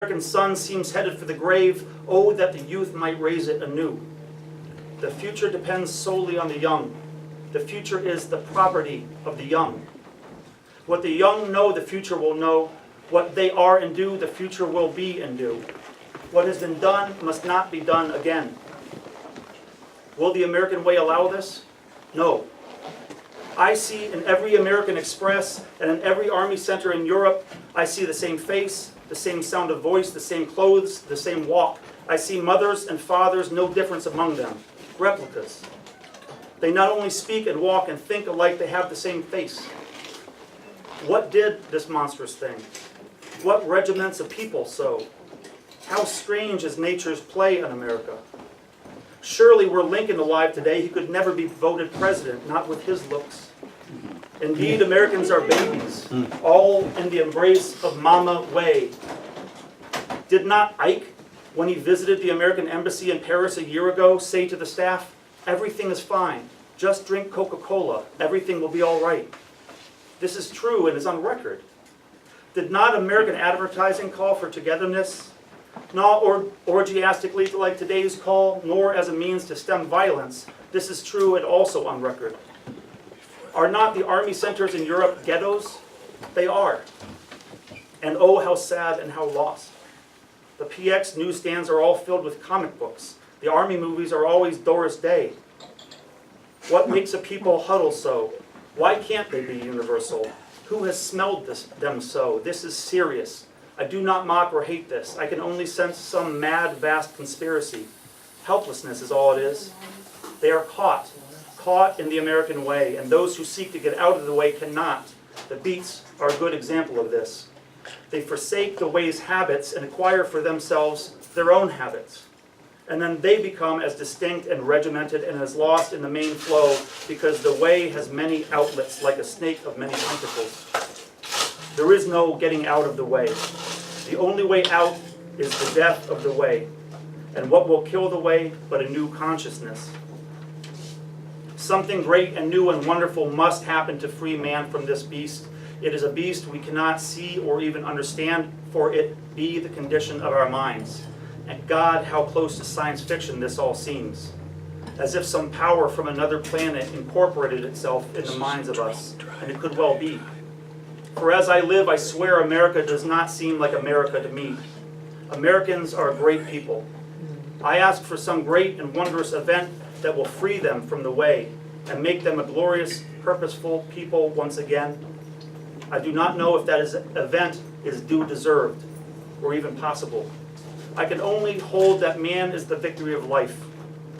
American sun seems headed for the grave. Oh, that the youth might raise it anew. The future depends solely on the young. The future is the property of the young. What the young know, the future will know. What they are and do, the future will be and do. What has been done must not be done again. Will the American way allow this? No. I see in every American Express and in every Army center in Europe, I see the same face, the same sound of voice, the same clothes, the same walk. I see mothers and fathers, no difference among them. Replicas. They not only speak and walk and think alike, they have the same face. What did this monstrous thing? What regiments of people so? How strange is nature's play in America. Surely were Lincoln alive today, he could never be voted president, not with his looks. Indeed, Americans are babies, all in the embrace of Mama Way. Did not Ike, when he visited the American embassy in Paris a year ago, say to the staff, "Everything is fine, just drink Coca-Cola, everything will be all right"? This is true and is on record. Did not American advertising call for togetherness? Not orgiastically like today's call, nor as a means to stem violence. This is true and also on record. Are not the army centers in Europe ghettos? They are. And oh, how sad and how lost. The PX newsstands are all filled with comic books. The army movies are always Doris Day. What makes a people huddle so? Why can't they be universal? Who has smelled them so? This is serious. I do not mock or hate this. I can only sense some mad, vast conspiracy. Helplessness is all it is. They are caught in the American way, and those who seek to get out of the way cannot. The Beats are a good example of this. They forsake the way's habits and acquire for themselves their own habits. And then they become as distinct and regimented and as lost in the main flow because the way has many outlets like a snake of many tentacles. There is no getting out of the way. The only way out is the death of the way. And what will kill the way but a new consciousness? Something great and new and wonderful must happen to free man from this beast. It is a beast we cannot see or even understand, for it be the condition of our minds. And God, how close to science fiction this all seems. As if some power from another planet incorporated itself in the minds of us. And it could well be. For as I live, I swear America does not seem like America to me. Americans are a great people. I ask for some great and wondrous event that will free them from the way and make them a glorious, purposeful people once again. I do not know if that event is deserved or even possible. I can only hold that man is the victory of life,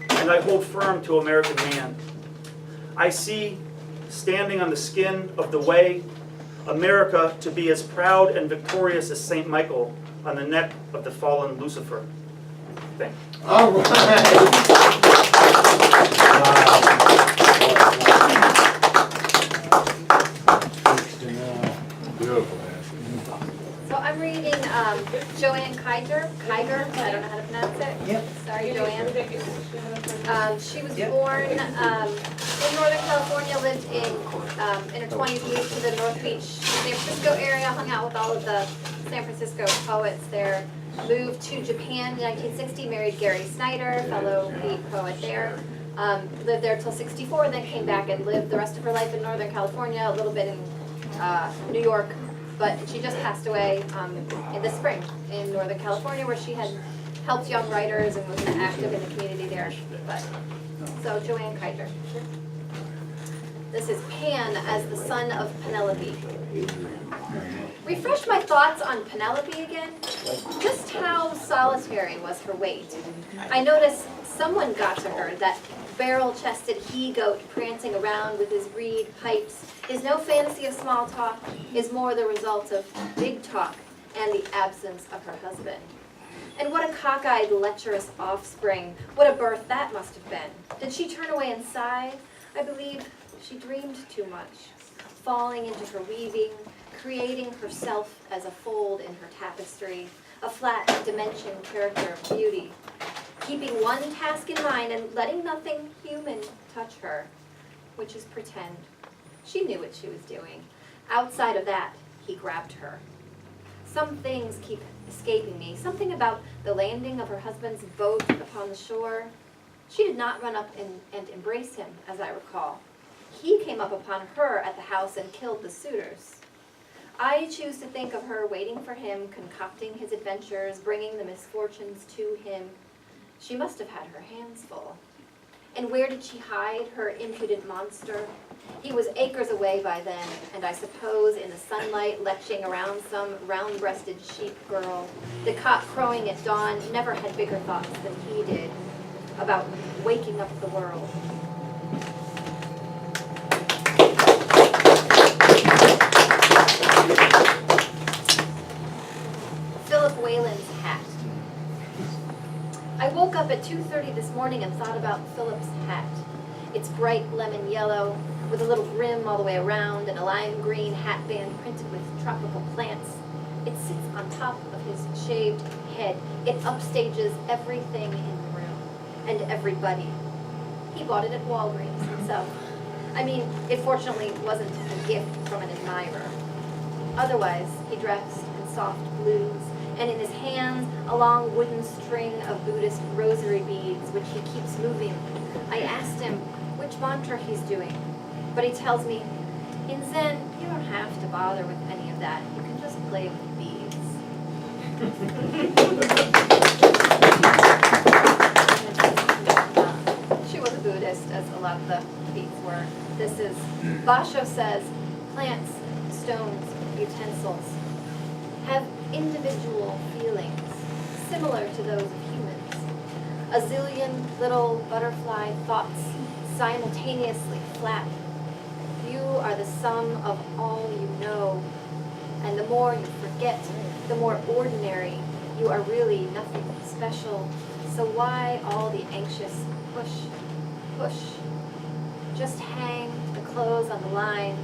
and I hold firm to American man. I see, standing on the skin of the way, America to be as proud and victorious as St. Michael on the neck of the fallen Lucifer. Thank you. All right. So I'm reading Joanne Kiger, I don't know how to pronounce it. Yep. Sorry, Joanne. She was born in Northern California, lived in her 20s, moved to the North Beach, San Francisco area, hung out with all of the San Francisco poets there. Moved to Japan in 1960, married Gary Snyder, fellow Beat poet there. Lived there till 64, then came back and lived the rest of her life in Northern California, a little bit in New York. But she just passed away in the spring in Northern California, where she had helped young writers and was active in the community there. So Joanne Kiger. This is Pan as the son of Penelope. Refresh my thoughts on Penelope again. Just how solitary was her weight. I noticed someone got to her, that barrel-chested he-goat prancing around with his reed pipes, is no fantasy of small talk, is more the result of big talk and the absence of her husband. And what a cockeyed, lecherous offspring. What a birth that must have been. Did she turn away and sigh? I believe she dreamed too much, falling into her weaving, creating herself as a fold in her tapestry, a flat dimension character of beauty, keeping one task in mind and letting nothing human touch her, which is pretend. She knew what she was doing. Outside of that, he grabbed her. Some things keep escaping me. Something about the landing of her husband's boat upon the shore. She did not run up and embrace him, as I recall. He came up upon her at the house and killed the suitors. I choose to think of her waiting for him, concocting his adventures, bringing the misfortunes to him. She must have had her hands full. And where did she hide her impudent monster? He was acres away by then, and I suppose in the sunlight leching around some round-breasted sheep girl. The cock crowing at dawn never had bigger thoughts than he did about waking up the world. Philip Whalen's hat. I woke up at 2:30 this morning and thought about Philip's hat. It's bright lemon yellow with a little brim all the way around and a lime green hat band printed with tropical plants. It sits on top of his shaved head. It upstages everything in the room and everybody. He bought it at Walgreens himself. I mean, it fortunately wasn't a gift from an admirer. Otherwise, he dressed in soft blues, and in his hands a long wooden string of Buddhist rosary beads, which he keeps moving. I asked him which mantra he's doing, but he tells me, in Zen, you don't have to bother with any of that. You can just play with beads. She was a Buddhist, as a lot of the beads were. This is, Basho says, plants, stones, utensils have individual feelings, similar to those of humans. A zillion little butterfly thoughts simultaneously flap. You are the sum of all you know, and the more you forget, the more ordinary. You are really nothing special. So why all the anxious push, push? Just hang the clothes on the line.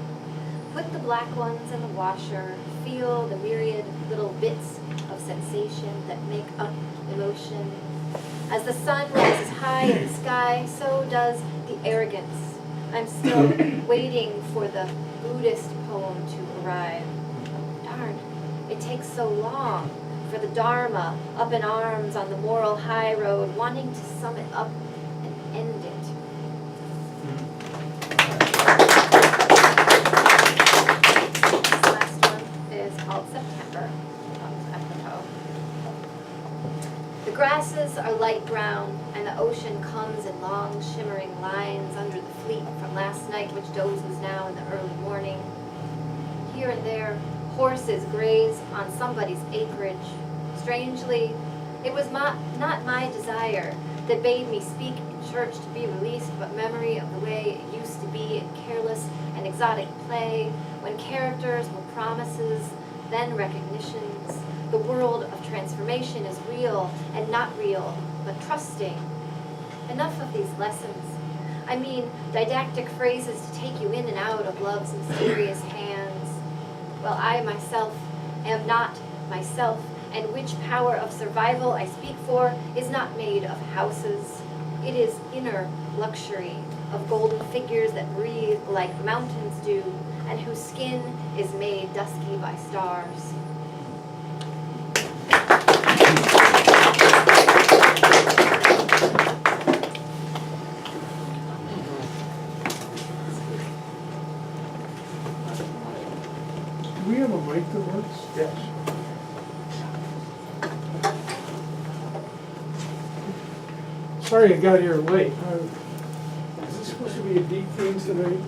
Put the black ones in the washer. Feel the myriad little bits of sensation that make up emotion. As the sun rises high in the sky, so does the arrogance. I'm still waiting for the Buddhist poem to arrive. Darn, it takes so long for the Dharma up in arms on the moral high road, wanting to sum it up and end it. This last one is called September. Apropos. The grasses are light brown, and the ocean comes in long, shimmering lines under the fleet from last night, which dozes now in the early morning. Here and there, horses graze on somebody's acreage. Strangely, it was not my desire that bade me speak in church to be released, but memory of the way it used to be in careless and exotic play, when characters were promises, then recognitions. The world of transformation is real and not real, but trusting. Enough of these lessons. I mean, didactic phrases to take you in and out of love's mysterious hands. Well, I myself am not myself, and which power of survival I speak for is not made of houses. It is inner luxury of golden figures that breathe like mountains do, and whose skin is made dusky by stars. Do we have a mic that works? Yes. Sorry I got here late. Is this supposed to be a deep theme tonight?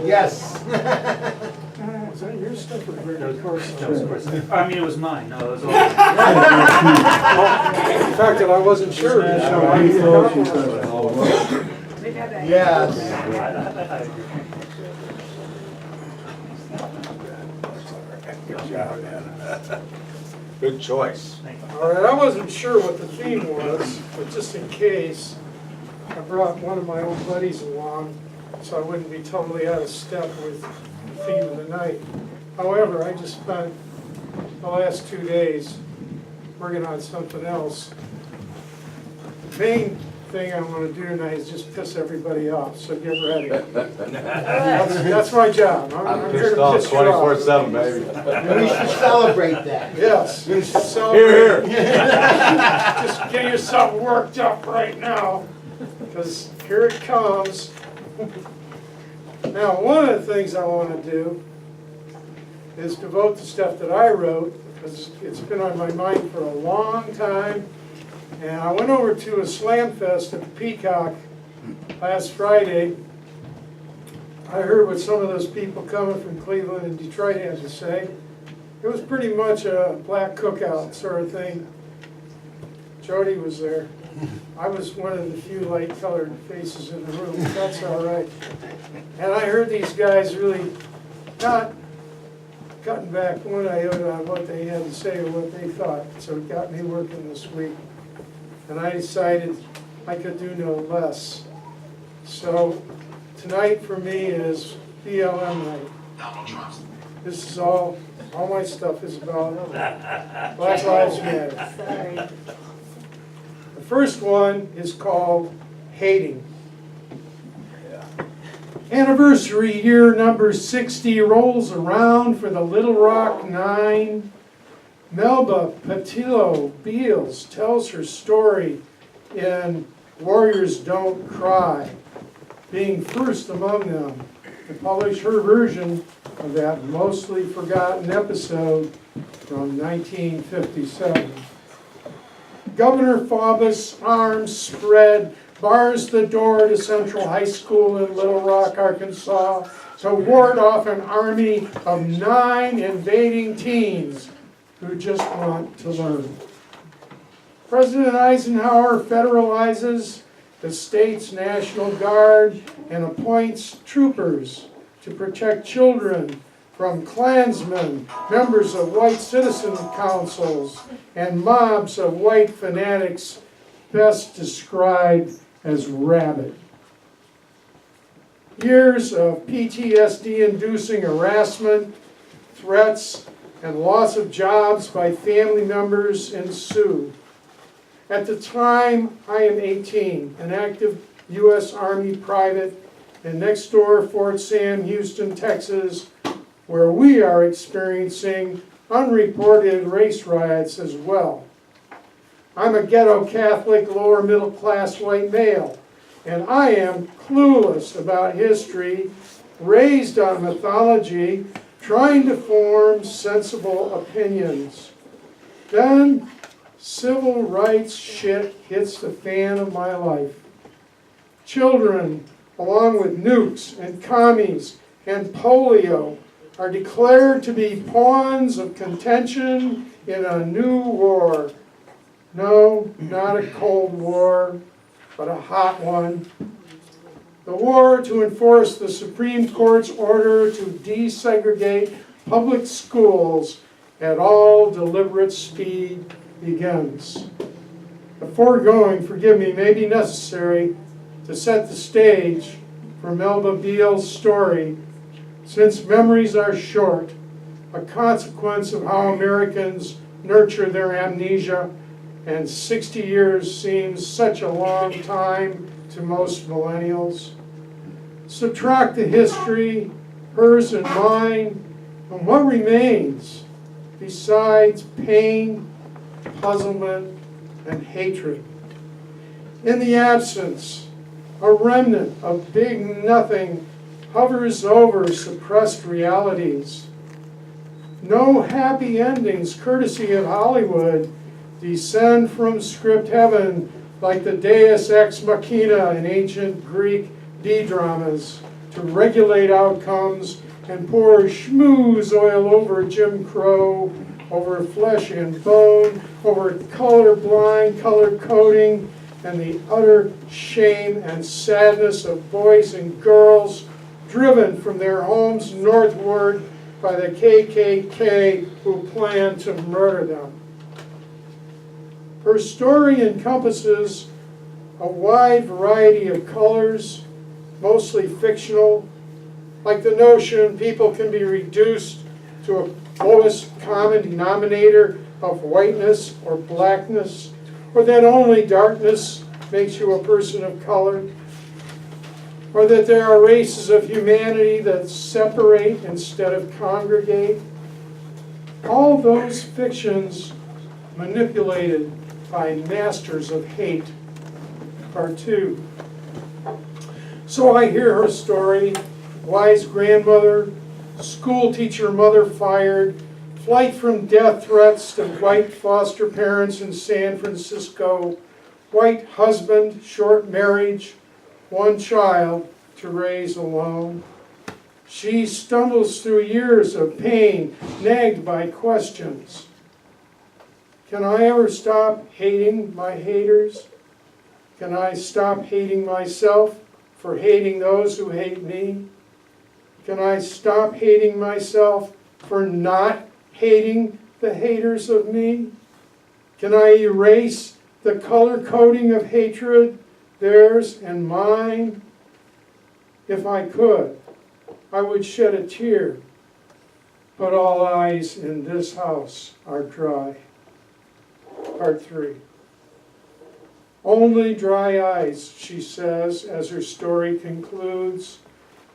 Yes. Was that your stuff or Greg Carson's? I mean, it was mine. No, it was all. The fact that I wasn't sure. Yes. Good choice. All right, I wasn't sure what the theme was, but just in case, I brought one of my old buddies along so I wouldn't be totally out of step with the theme of the night. However, I just spent the last 2 days working on something else. The main thing I want to do tonight is just piss everybody off, so get ready. That's my job. I'm here pissed to off piss you off. 24/7, baby. We should celebrate that. Yes, you should celebrate. Here, Just get yourself worked up right now, because here it comes. Now, one of the things I want to do is devote the stuff that I wrote, because it's been on my mind for a long time. And I went over to a slam fest at the Peacock last Friday. I heard what some of those people coming from Cleveland and Detroit had to say. It was pretty much a black cookout sort of thing. Jody was there. I was one of the few light-colored faces in the room, but that's all right. And I heard these guys really not cutting back one iota on what they had to say or what they thought. So it got me working this week. And I decided I could do no less. So tonight for me is BLM night. This is all my stuff is about Black Lives Matter. Sorry. The first one is called Hating. Anniversary year number 60 rolls around for the Little Rock Nine. Melba Patillo Beals tells her story in Warriors Don't Cry, being first among them to publish her version of that mostly forgotten episode from 1957. Governor Faubus, arms spread, bars the door to Central High School in Little Rock, Arkansas, to ward off an army of 9 invading teens who just want to learn. President Eisenhower federalizes the state's National Guard and appoints troopers to protect children from Klansmen, members of white citizen councils, and mobs of white fanatics best described as rabid. Years of PTSD-inducing harassment, threats, and loss of jobs by family members ensue. At the time, I am 18, an active U.S. Army private in next door Fort Sam, Houston, Texas, where we are experiencing unreported race riots as well. I'm a ghetto Catholic, lower middle class white male, and I am clueless about history, raised on mythology, trying to form sensible opinions. Then civil rights shit hits the fan of my life. Children, along with nukes and commies and polio, are declared to be pawns of contention in a new war. No, not a cold war, but a hot one. The war to enforce the Supreme Court's order to desegregate public schools at all deliberate speed begins. The foregoing, forgive me, may be necessary to set the stage for Melba Beal's story, since memories are short, a consequence of how Americans nurture their amnesia, and 60 years seems such a long time to most millennials. Subtract the history, hers and mine, and what remains besides pain, puzzlement, and hatred? In the absence, a remnant of big nothing hovers over suppressed realities. No happy endings, courtesy of Hollywood, descend from script heaven like the deus ex machina in ancient Greek D-dramas to regulate outcomes and pour schmooze oil over Jim Crow, over flesh and bone, over colorblind color coding, and the utter shame and sadness of boys and girls driven from their homes northward by the KKK who plan to murder them. Her story encompasses a wide variety of colors, mostly fictional, like the notion people can be reduced to a lowest common denominator of whiteness or blackness, or that only darkness makes you a person of color, or that there are races of humanity that separate instead of congregate. All those fictions manipulated by masters of hate. Part 2. So I hear her story, wise grandmother, school teacher mother fired, flight from death threats to white foster parents in San Francisco, white husband, short marriage, one child to raise alone. She stumbles through years of pain, nagged by questions. Can I ever stop hating my haters? Can I stop hating myself for hating those who hate me? Can I stop hating myself for not hating the haters of me? Can I erase the color coding of hatred, theirs and mine? If I could, I would shed a tear, but all eyes in this house are dry. Part 3. Only dry eyes, she says, as her story concludes.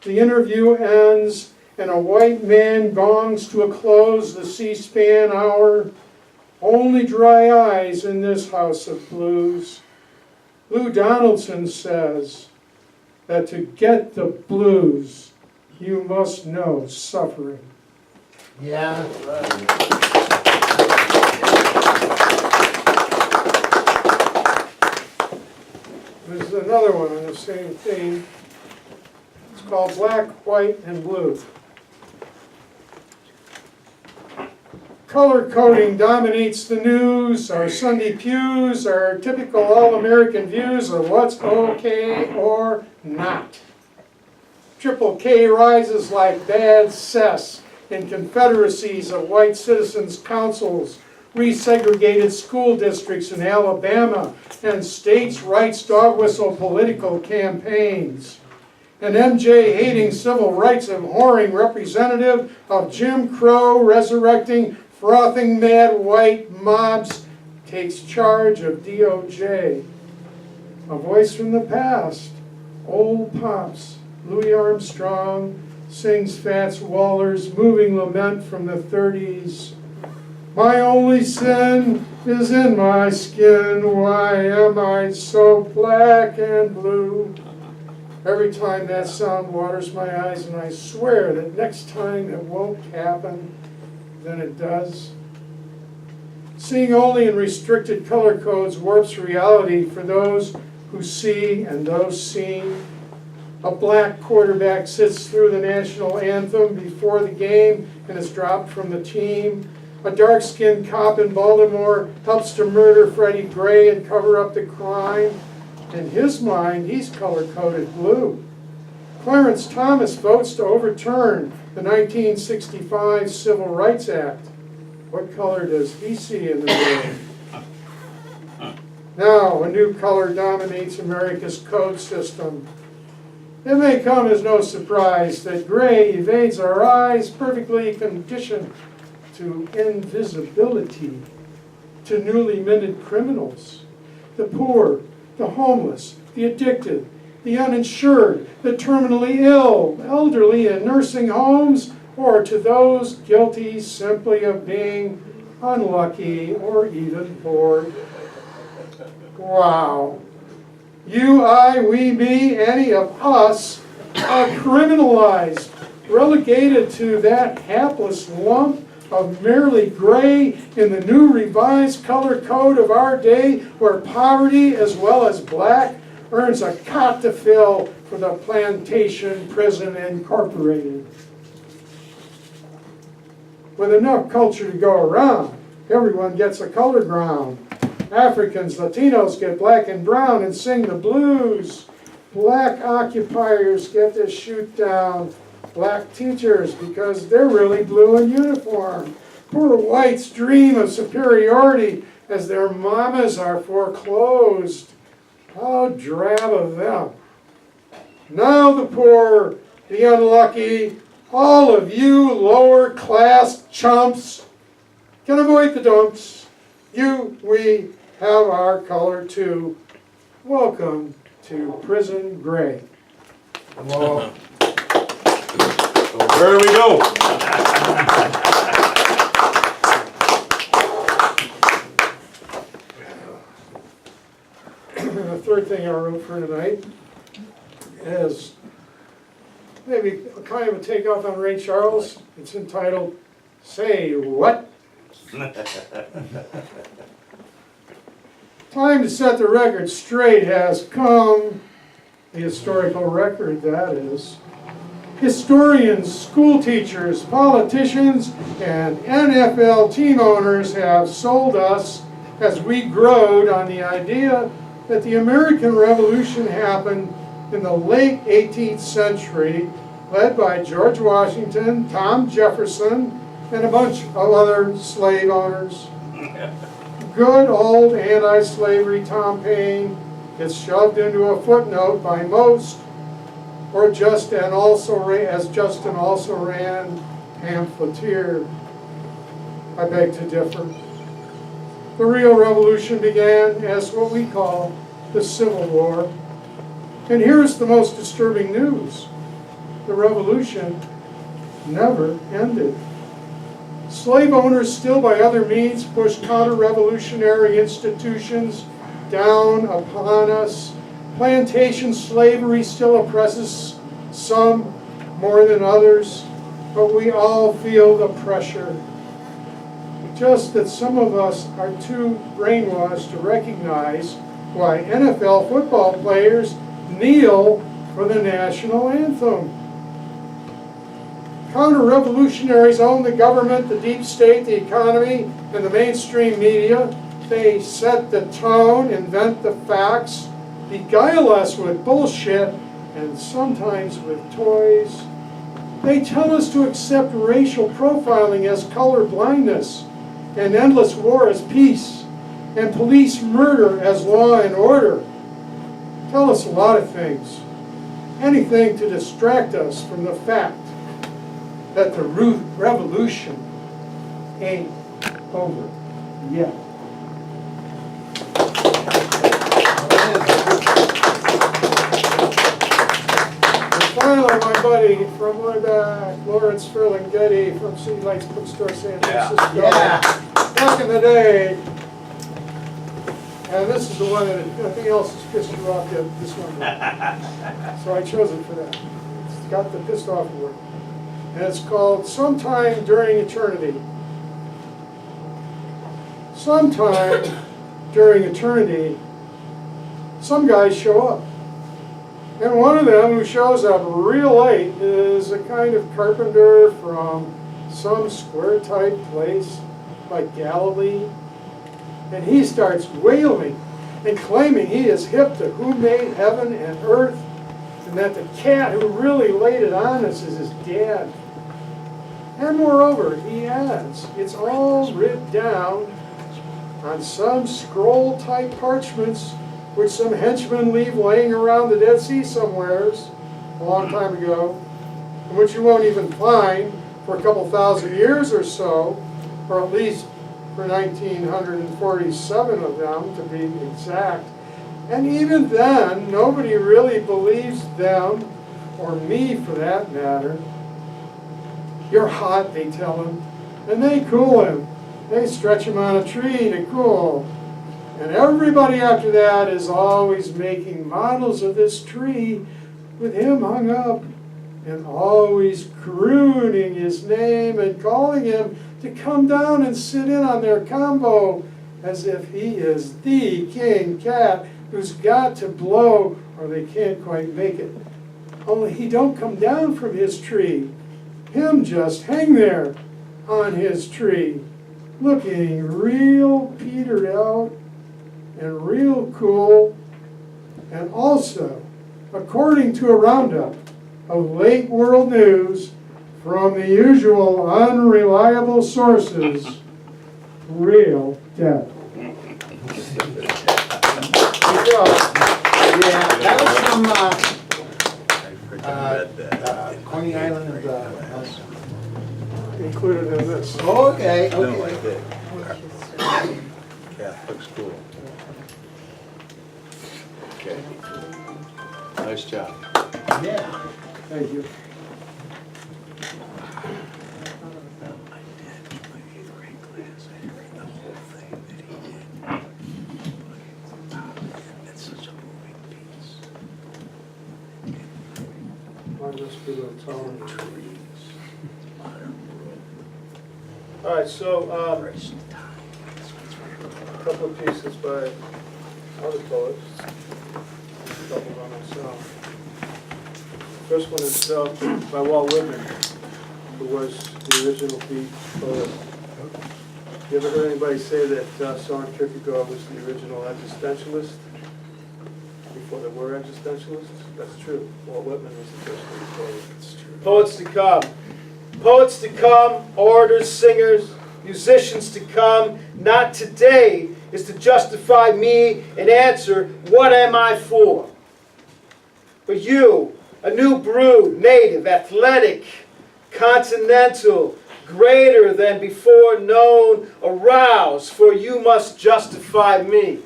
The interview ends, and a white man gongs to a close the C-SPAN hour. Only dry eyes in this house of blues. Lou Donaldson says that to get the blues, you must know suffering. Yeah. There's another one on the same theme. It's called Black, White, and Blue. Color coding dominates the news, our Sunday pews, our typical all-American views of what's okay or not. Triple K rises like bad cess in confederacies of white citizens' councils, resegregated school districts in Alabama, and states' rights dog whistle political campaigns. An MJ-hating, civil rights abhorring representative of Jim Crow resurrecting frothing mad white mobs takes charge of DOJ. A voice from the past, old pops, Louis Armstrong, sings Fats Waller's moving lament from the 30s. My only sin is in my skin, why am I so black and blue? Every time that sound waters my eyes, and I swear that next time it won't happen. Then it does. Seeing only in restricted color codes warps reality for those who see and those seen. A black quarterback sits through the national anthem before the game and is dropped from the team. A dark-skinned cop in Baltimore helps to murder Freddie Gray and cover up the crime. In his mind, he's color-coded blue. Clarence Thomas votes to overturn the 1965 Civil Rights Act. What color does he see in the world? Now, a new color dominates America's code system. It may come as no surprise that gray evades our eyes, perfectly conditioned to invisibility, to newly minted criminals, the poor, the homeless, the addicted, the uninsured, the terminally ill, elderly in nursing homes, or to those guilty simply of being unlucky or even poor. Wow. You, I, we, me, any of us are criminalized, relegated to that hapless lump of merely gray in the new revised color code of our day, where poverty as well as black earns a cot to fill for the Plantation Prison Incorporated. With enough culture to go around, everyone gets a color ground. Africans, Latinos get black and brown and sing the blues. Black occupiers get to shoot down black teachers because they're really blue in uniform. Poor whites dream of superiority as their mamas are foreclosed. How drab of them. Now the poor, the unlucky, all of you lower class chumps can avoid the dumps. You, we have our color too. Welcome to Prison Gray. Hello. So where do we go? The third thing I wrote for tonight is maybe a kind of a takeoff on Ray Charles. It's entitled, Say What? Time to set the record straight has come. The historical record, that is. Historians, school teachers, politicians, and NFL team owners have sold us as we growed on the idea that the American Revolution happened in the late 18th century, led by George Washington, Tom Jefferson, and a bunch of other slave owners. Good old anti-slavery Tom Paine gets shoved into a footnote by most, or just an also ran pamphleteer. I beg to differ. The real revolution began as what we call the Civil War. And here's the most disturbing news. The revolution never ended. Slave owners still by other means push counter-revolutionary institutions down upon us. Plantation slavery still oppresses some more than others, but we all feel the pressure. Just that some of us are too brainwashed to recognize why NFL football players kneel for the national anthem. Counter-revolutionaries own the government, the deep state, the economy, and the mainstream media. They set the tone, invent the facts, beguile us with bullshit, and sometimes with toys. They tell us to accept racial profiling as color blindness, and endless war as peace, and police murder as law and order. Tell us a lot of things. Anything to distract us from the fact that the revolution ain't over yet. And finally, my buddy from way back, Lawrence Ferlinghetti from City Lights Bookstore, San Francisco. Yeah. Back in the day, and this is the one that nothing else has pissed you off yet, this one. So I chose it for that. It's got the pissed off word. And it's called Sometime During Eternity. Sometime during eternity, some guys show up. And one of them who shows up real late is a kind of carpenter from some square-type place like Galilee. And he starts wailing and claiming he is hip to who made heaven and earth, and that the cat who really laid it on us is his dad. And moreover, he adds, it's all written down on some scroll-type parchments which some henchmen leave laying around the Dead Sea somewheres a long time ago, and which you won't even find for a couple thousand years or so, or at least for 1947 of them to be exact. And even then, nobody really believes them, or me for that matter. You're hot, they tell him, and they cool him. They stretch him on a tree to cool. And everybody after that is always making models of this tree with him hung up, and always crooning his name and calling him to come down and sit in on their combo as if he is the king cat who's got to blow or they can't quite make it. Only he don't come down from his tree. Him just hang there on his tree, looking real petered out and real cool. And also, according to a roundup of late world news from the usual unreliable sources, real dead. Yeah, that was from Coney Island. Included in this. Okay, No, okay. like that. Catholic school. Okay. Nice job. Yeah. Thank you. Mine must be a little taller. All right, so, a couple of pieces by other poets, a couple by myself. First one is by Walt Whitman, who was the original beat poet. You ever heard anybody say that Søren Kierkegaard was the original existentialist? Before there were existentialists? That's true. Walt Whitman was the first beat poet. That's true. Poets to come. Poets to come, orators, singers, musicians to come, not today, is to justify me and answer, what am I for? But you, a new brood, native, athletic, continental, greater than before known, arouse, for you must justify me.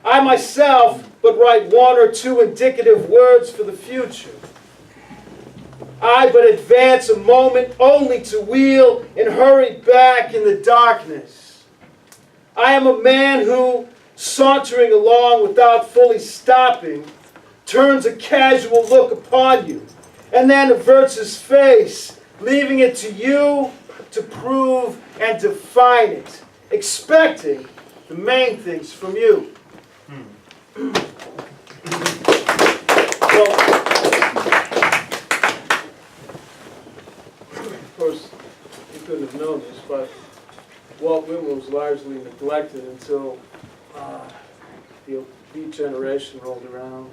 I myself but write one or two indicative words for the future. I but advance a moment only to wheel and hurry back in the darkness. I am a man who, sauntering along without fully stopping, turns a casual look upon you, and then averts his face, leaving it to you to prove and define it, expecting the main things from you. Well, of course, you couldn't have known this, but Walt Whitman was largely neglected until the Beat generation rolled around.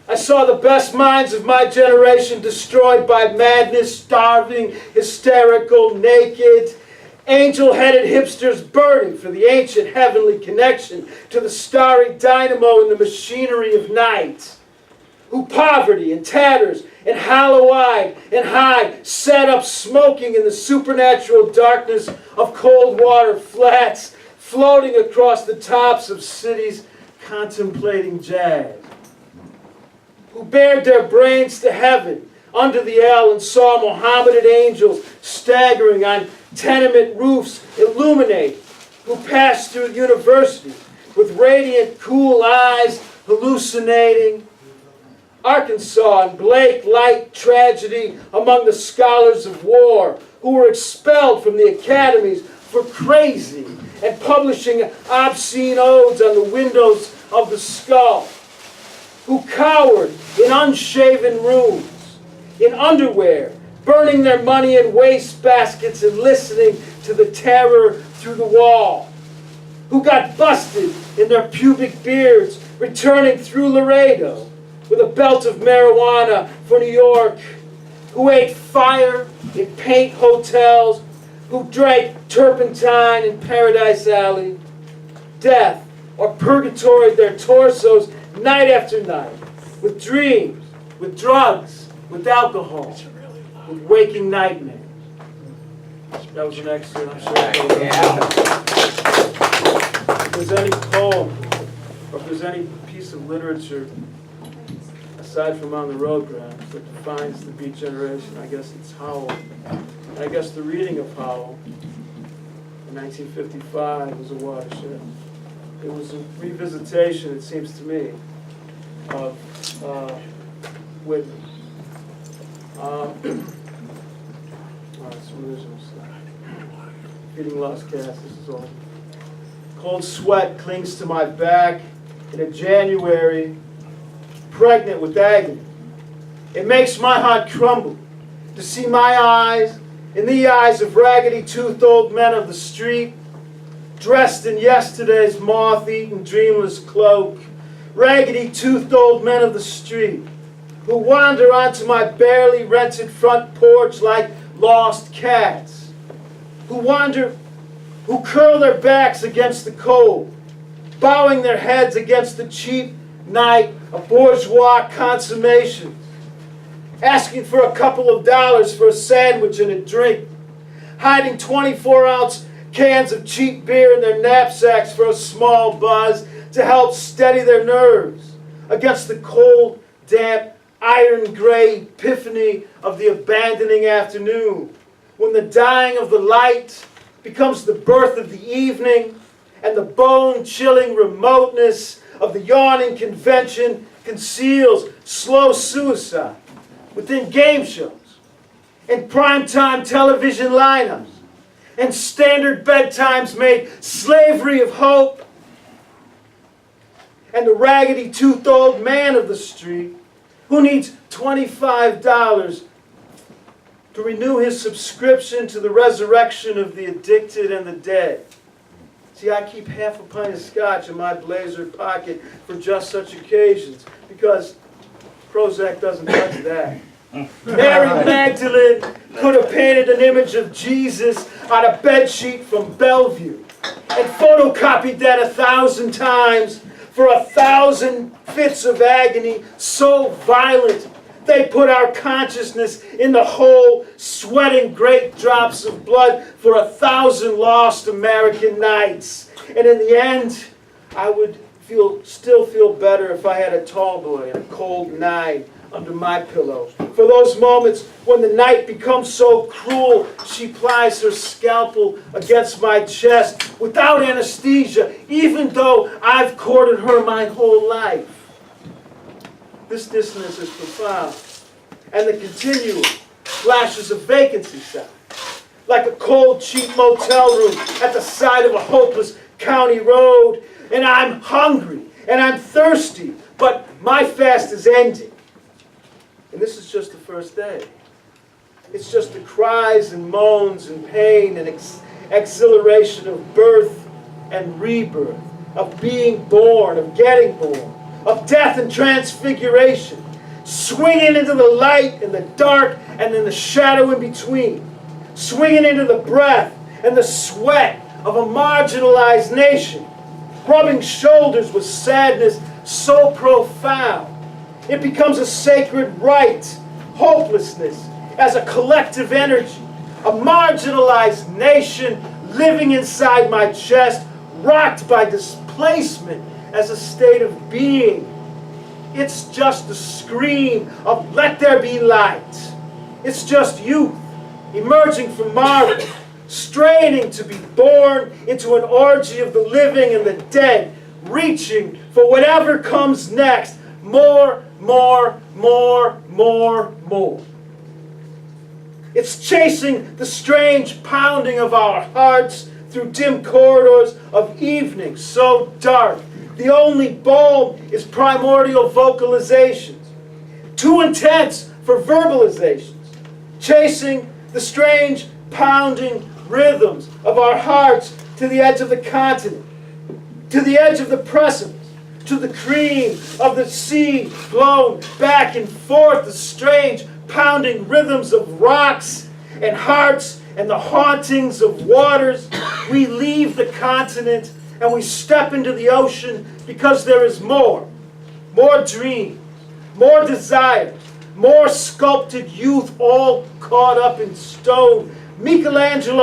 I saw the best minds of my generation destroyed by madness, starving, hysterical, naked, angel-headed hipsters burning for the ancient heavenly connection to the starry dynamo in the machinery of night, who poverty and tatters and hollow-eyed and high sat up smoking in the supernatural darkness of cold water flats, floating across the tops of cities contemplating jazz, who bared their brains to heaven under the L and saw Mohammedan angels staggering on tenement roofs illuminate, who passed through universities with radiant, cool eyes hallucinating. Arkansas and Blake light tragedy among the scholars of war who were expelled from the academies for crazy and publishing obscene odes on the windows of the skull, who cowered in unshaven rooms, in underwear, burning their money in waste baskets and listening to the terror through the wall, who got busted in their pubic beards, returning through Laredo with a belt of marijuana for New York, who ate fire in paint hotels, who drank turpentine in Paradise Alley, death or purgatory their torsos night after night, with dreams, with drugs, with alcohol, with waking nightmares. That was an excellent, I'm sure. If there's any poem, or if there's any piece of literature, aside from On the Road Grams, that defines the Beat generation, I guess it's Howell. And I guess the reading of Howell in 1955 was a watershed. It was a revisitation, it seems to me, of Whitman. Some original stuff. Feeding Lost Cats, this is all. Cold sweat clings to my back in a January, pregnant with agony. It makes my heart crumble to see my eyes in the eyes of raggedy-toothed old men of the street, dressed in yesterday's moth-eaten, dreamless cloak, raggedy-toothed old men of the street, who wander onto my barely rented front porch like lost cats, who curl their backs against the cold, bowing their heads against the cheap night of bourgeois consummations, asking for a couple of dollars for a sandwich and a drink, hiding 24-ounce cans of cheap beer in their knapsacks for a small buzz, to help steady their nerves against the cold, damp, iron-gray epiphany of the abandoning afternoon, when the dying of the light becomes the birth of the evening, and the bone-chilling remoteness of the yawning convention conceals slow suicide within game shows and primetime television lineups and standard bedtimes made slavery of hope, and the raggedy-toothed old man of the street who needs $25 to renew his subscription to the resurrection of the addicted and the dead. See, I keep half a pint of scotch in my blazer pocket for just such occasions, because Prozac doesn't touch that. Mary Magdalene could have painted an image of Jesus on a bedsheet from Bellevue and photocopied that 1,000 times for 1,000 fits of agony so violent they put our consciousness in the hole, sweating great drops of blood for 1,000 lost American nights. And in the end, I would still feel better if I had a tall boy and a cold 9 under my pillow. For those moments when the night becomes so cruel, she plies her scalpel against my chest without anesthesia, even though I've courted her my whole life. This dissonance is profound, and the continuum flashes a vacancy sign, like a cold, cheap motel room at the side of a hopeless county road. And I'm hungry, and I'm thirsty, but my fast is ending. And this is just the first day. It's just the cries and moans and pain and exhilaration of birth and rebirth, of being born, of getting born, of death and transfiguration, swinging into the light and the dark and in the shadow in between, swinging into the breath and the sweat of a marginalized nation, rubbing shoulders with sadness so profound it becomes a sacred rite, hopelessness as a collective energy, a marginalized nation living inside my chest, rocked by displacement as a state of being. It's just the scream of let there be light. It's just youth emerging from marble, straining to be born into an orgy of the living and the dead, reaching for whatever comes next. More, more, more, more, more. It's chasing the strange pounding of our hearts through dim corridors of evening so dark. The only balm is primordial vocalizations, too intense for verbalizations, chasing the strange pounding rhythms of our hearts to the edge of the continent, to the edge of the precipice, to the cream of the sea blown back and forth, the strange pounding rhythms of rocks and hearts and the hauntings of waters. We leave the continent and we step into the ocean because there is more dreams, more desires, more sculpted youth, all caught up in stone. Michelangelo